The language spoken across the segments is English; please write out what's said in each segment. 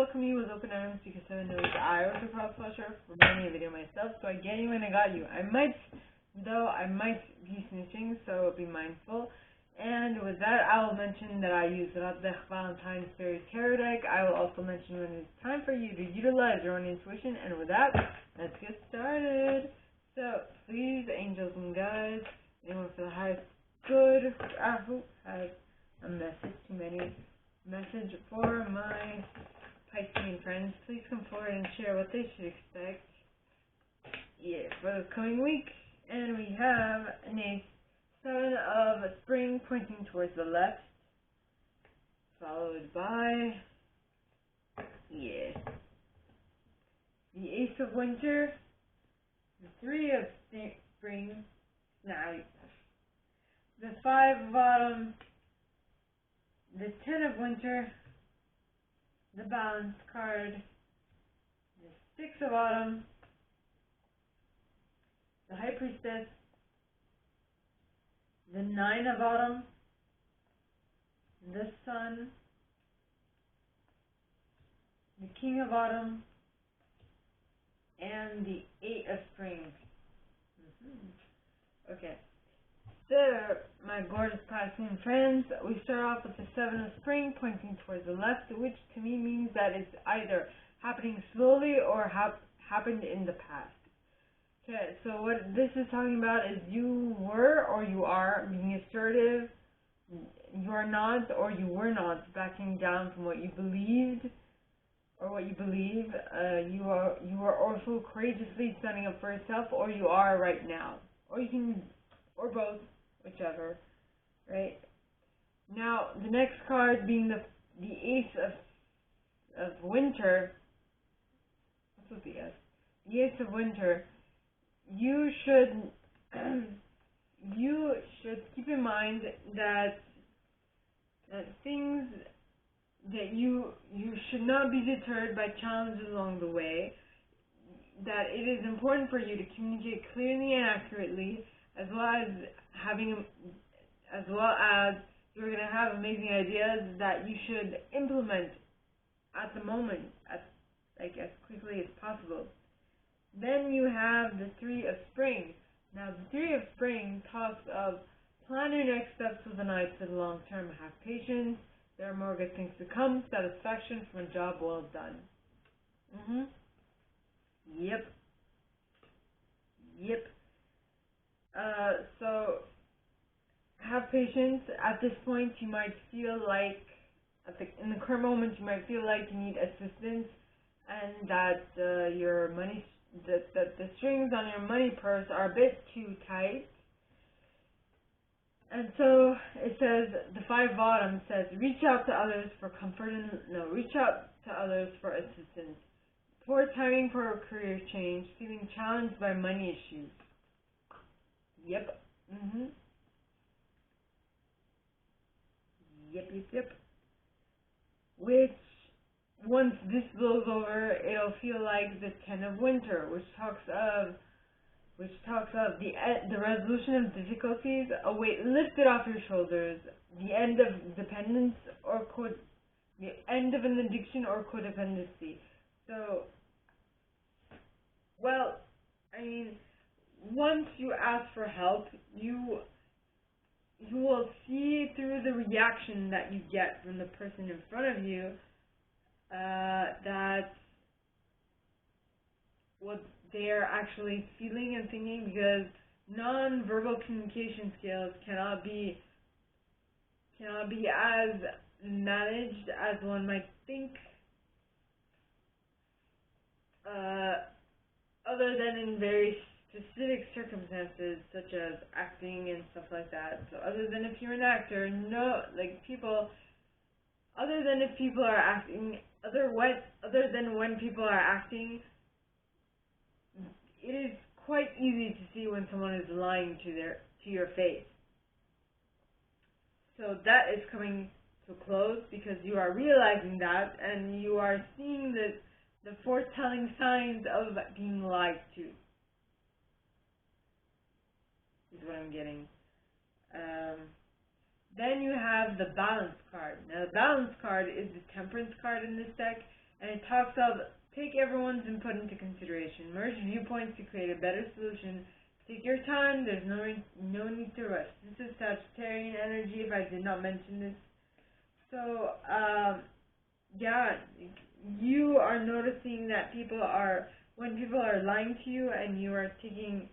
welcome you with open arms because I know that I was a cross-watcher for making a video myself, so I get you and I got you. I might be snitching, so be mindful. And with that, I will mention that I use Radleigh Valentine's Fairy Tarot deck. I will also mention when it's time for you to utilize your own intuition. And with that, let's get started. So, please, angels and guides, anyone for the highest good, who has a message for my Pisces friends, please come forward and share what they should expect for the coming week. And we have an ace, 7 of spring pointing towards the left, followed by the ace of winter, the 3 of spring, the 5 of autumn, the 10 of winter, the balance card, the 6 of autumn, the high priestess, the 9 of autumn, the sun, the king of autumn, and the 8 of spring. Okay. So, my gorgeous Pisces friends, we start off with the 7 of spring pointing towards the left, which to me means that it's either happening slowly or happened in the past. Okay, so what this is talking about is you were or you are being assertive, you are not or you were not backing down from what you believed or what you believe. You are also courageously standing up for yourself, or you are right now. Or both. Whichever, right? Now, the next card being the ace of winter. What's with the S? The ace of winter. You should keep in mind that things that you should not be deterred by challenges along the way. That it is important for you to communicate clearly and accurately, as well as you're going to have amazing ideas that you should implement at the moment, as quickly as possible. Then you have the 3 of spring. Now, the 3 of spring talks of plan your next steps with an eye to the long term. Have patience. There are more good things to come. Satisfaction from a job well done. Yep. So, have patience. At this point, you might feel like, in the current moment, you might feel like you need assistance, and that that the strings on your money purse are a bit too tight. And so it says, the 5 of autumn says, reach out to others for comfort reach out to others for assistance. Poor timing for a career change, feeling challenged by money issues. Yep. Yep. Which, once this blows over, it'll feel like the 10 of winter, which talks of the resolution of difficulties, a weight lifted off your shoulders, the end of dependence or the end of an addiction or codependency. So, once you ask for help, you will see through the reaction that you get from the person in front of you that what they're actually feeling and thinking, because non-verbal communication skills cannot be as managed as one might think, other than in very specific circumstances, such as acting and stuff like that. So other than if you're an actor, other than when people are acting, it is quite easy to see when someone is lying to your face. So that is coming to a close because you are realizing that, and you are seeing the foretelling signs of being lied to. Is what I'm getting. Then you have the balance card. Now, the balance card is the temperance card in this deck, And it talks of take everyone's input into consideration, merge viewpoints to create a better solution. Take your time, there's no need to rush. This is Sagittarian energy, if I did not mention this. So, yeah, you are noticing that when people are lying to you and you are taking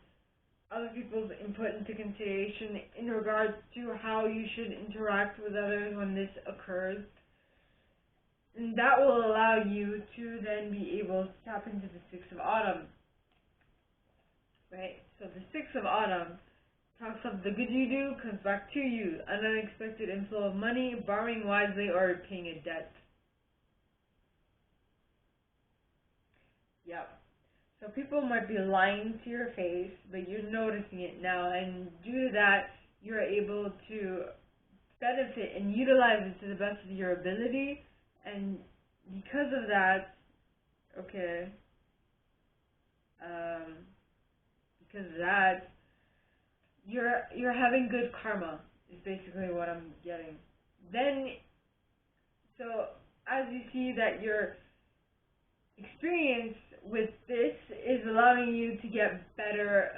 other people's input into consideration in regards to how you should interact with others when this occurs. And that will allow you to then be able to tap into the Six of Autumn. Right? So the Six of Autumn talks of the good you do comes back to you, an unexpected inflow of money, borrowing wisely, or repaying a debt. Yep. So people might be lying to your face, but you're noticing it now, and due to that, you're able to benefit and utilize it to the best of your ability, and because of that, okay, because of that, you're having good karma, is basically what I'm getting. Then, so as you see that your experience with this is allowing you to get better,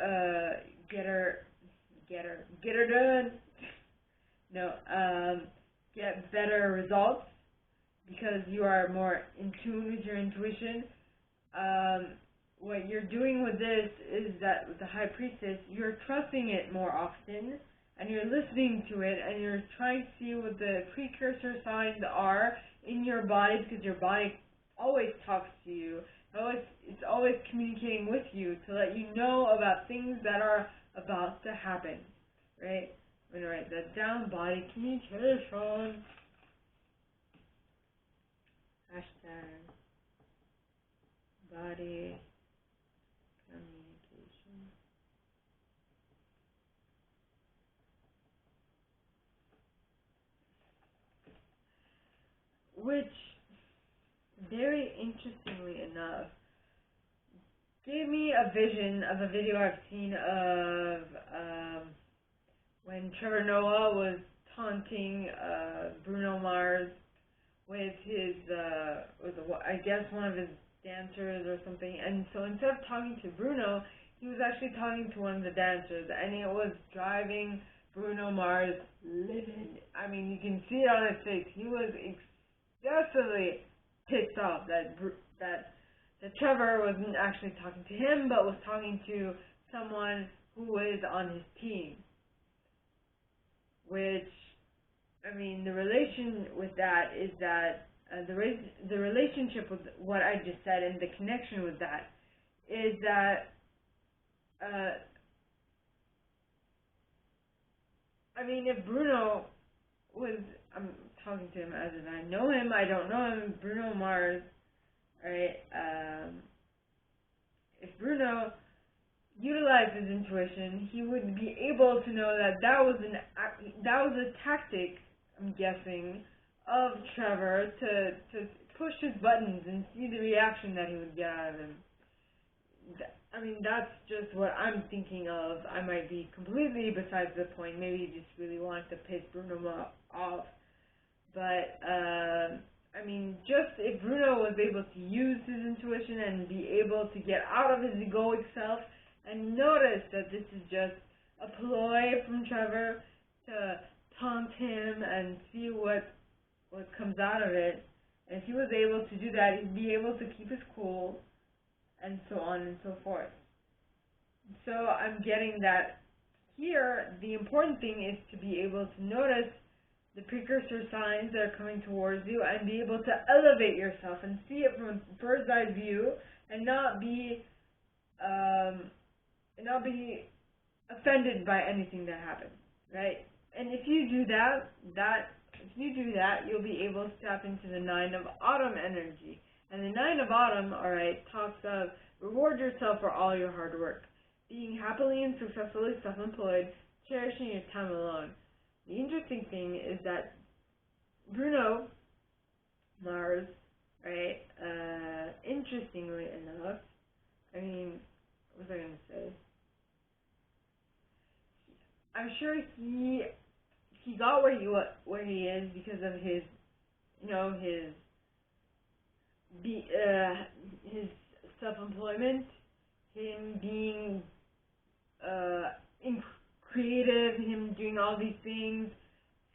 get better results because you are more in tune with your intuition. What you're doing with this is that with the High Priestess, you're trusting it more often, and you're listening to it, and you're trying to see what the precursor signs are in your body, because your body always talks to you. It's always communicating with you to let you know about things that are about to happen, right? I'm going to write that down, body communication. Hashtag body communication. Which, very interestingly enough, gave me a vision of a video I've seen of when Trevor Noah was taunting Bruno Mars with his, I guess one of his dancers or something. And so instead of talking to Bruno, he was actually talking to one of the dancers, and it was driving Bruno Mars livid. I mean, you can see it on his face. He was excessively pissed off that Trevor wasn't actually talking to him, but was talking to someone who is on his team. Which, I mean, the relation with that is that the relationship with what I just said and the connection with that is that, I mean, if Bruno was, I'm talking to him as if I know him, I don't know him, Bruno Mars, right? If Bruno utilized his intuition, he would be able to know that that was a tactic, I'm guessing, of Trevor to push his buttons and see the reaction that he would get out of him. I mean, that's just what I'm thinking of. I might be completely besides the point. Maybe he just really wanted to piss Bruno off. But, I mean, just if Bruno was able to use his intuition and be able to get out of his egoic self and notice that this is just a ploy from Trevor to taunt him and see what comes out of it. And if he was able to do that, he'd be able to keep his cool, and so on and so forth. So I'm getting that here, the important thing is to be able to notice the precursor signs that are coming towards you and be able to elevate yourself and see it from a bird's eye view and not be offended by anything that happens, right? And if you do that, you'll be able to tap into the Nine of Autumn energy. And the Nine of Autumn, alright, talks of reward yourself for all your hard work, being happily and successfully self-employed, cherishing your time alone. The interesting thing is that Bruno Mars, right, interestingly enough, I mean, what was I going to say? I'm sure he got where he is because of his, his his self-employment, him being creative, him doing all these things,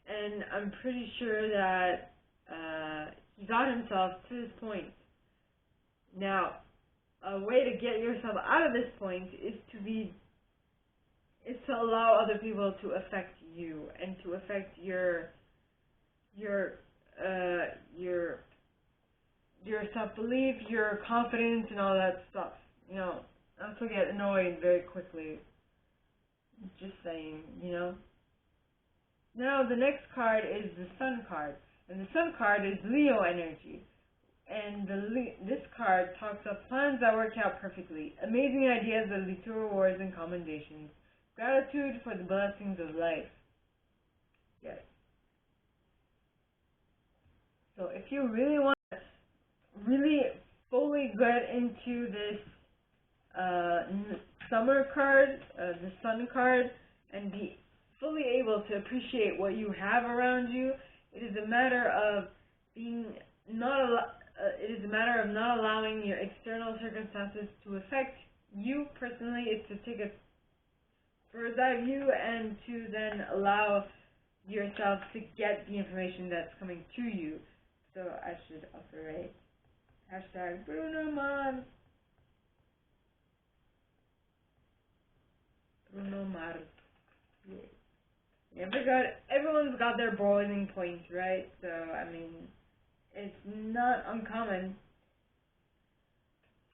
and I'm pretty sure that he got himself to this point. Now, a way to get yourself out of this point is to allow other people to affect you and to affect your self-belief, your confidence, and all that stuff. You know, I also get annoyed very quickly. Just saying, you know. Now, the next card is the Sun card. And the Sun card is Leo energy. And this card talks of plans that work out perfectly, amazing ideas that lead to rewards and commendations, gratitude for the blessings of life. Yes. So if you really want to really fully get into this summer card, the Sun card, and be fully able to appreciate what you have around you, it is a matter of not allowing your external circumstances to affect you personally. It's to take a bird's eye view and to then allow yourself to get the information that's coming to you. So I should also write hashtag Bruno Mars. Bruno Mars. Yeah. Everyone's got their boiling point, right? So, I mean, it's not uncommon.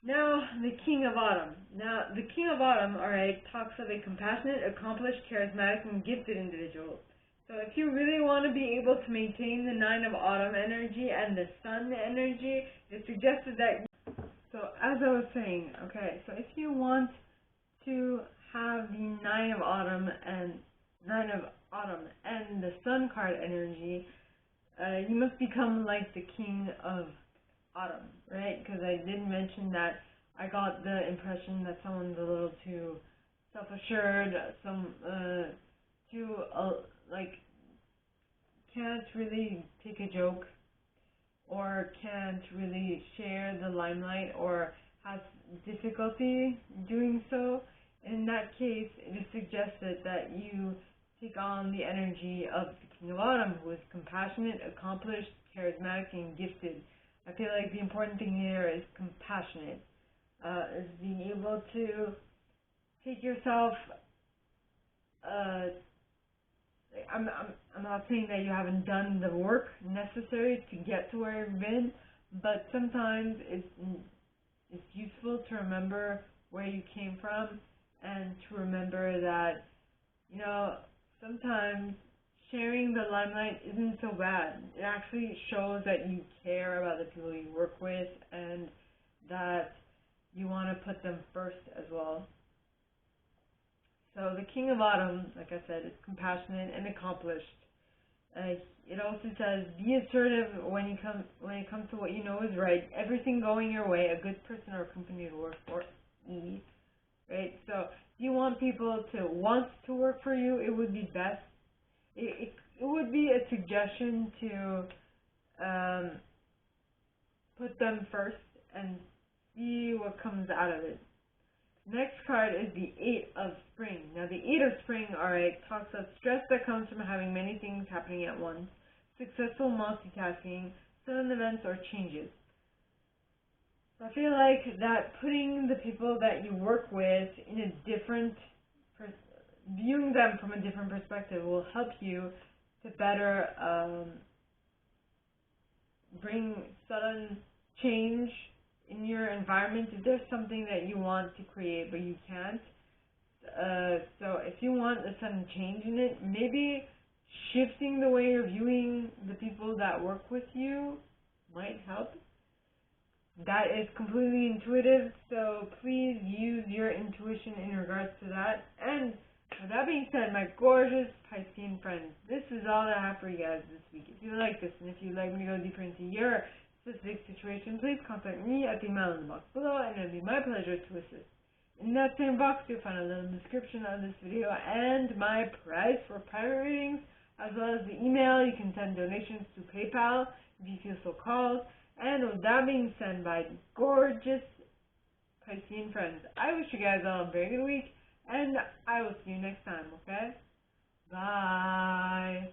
Now, the King of Autumn. Now, the King of Autumn, alright, talks of a compassionate, accomplished, charismatic, and gifted individual. So if you really want to be able to maintain the 9 of Autumn energy and the Sun energy, it's suggested that... So, as I was saying, okay, so if you want to have the 9 of Autumn and the Sun card energy, you must become like the King of Autumn, right? Because I did mention that I got the impression that someone's a little too self-assured, can't really take a joke, or can't really share the limelight, or has difficulty doing so. In that case, it is suggested that you take on the energy of the King of Autumn, who is compassionate, accomplished, charismatic, and gifted. I feel like the important thing here is compassionate, is being able to take yourself. I'm not saying that you haven't done the work necessary to get to where you've been, but sometimes it's useful to remember where you came from, and to remember that, you know, sometimes sharing the limelight isn't so bad. It actually shows that you care about the people you work with and that you want to put them first as well. So the King of Autumn, like I said, is compassionate and accomplished. It also says, be assertive when it comes to what you know is right. Everything going your way, a good person or company to work for. Right? So if you want people to want to work for you, it would be best. It would be a suggestion to put them first and see what comes out of it. Next card is the 8 of Spring. Now the 8 of Spring, alright, talks of stress that comes from having many things happening at once, successful multitasking, sudden events or changes. So I feel like that putting the people that you work with in a different viewing them from a different perspective will help you to better bring sudden change in your environment. If there's something that you want to create but you can't, so if you want a sudden change in it, maybe shifting the way you're viewing the people that work with you might help. That is completely intuitive, so please use your intuition in regards to that. And with that being said, my gorgeous Piscean friends, this is all I have for you guys this week. If you like this, and if you'd like me to go deeper into your specific situation, please contact me at the email in the box below, and it would be my pleasure to assist. In that same box, you'll find a little description of this video and my price for private readings, as well as the email. You can send donations to PayPal if you feel so called, And with that being said, my gorgeous Piscean friends, I wish you guys all a very good week, and I will see you next time, okay? Bye!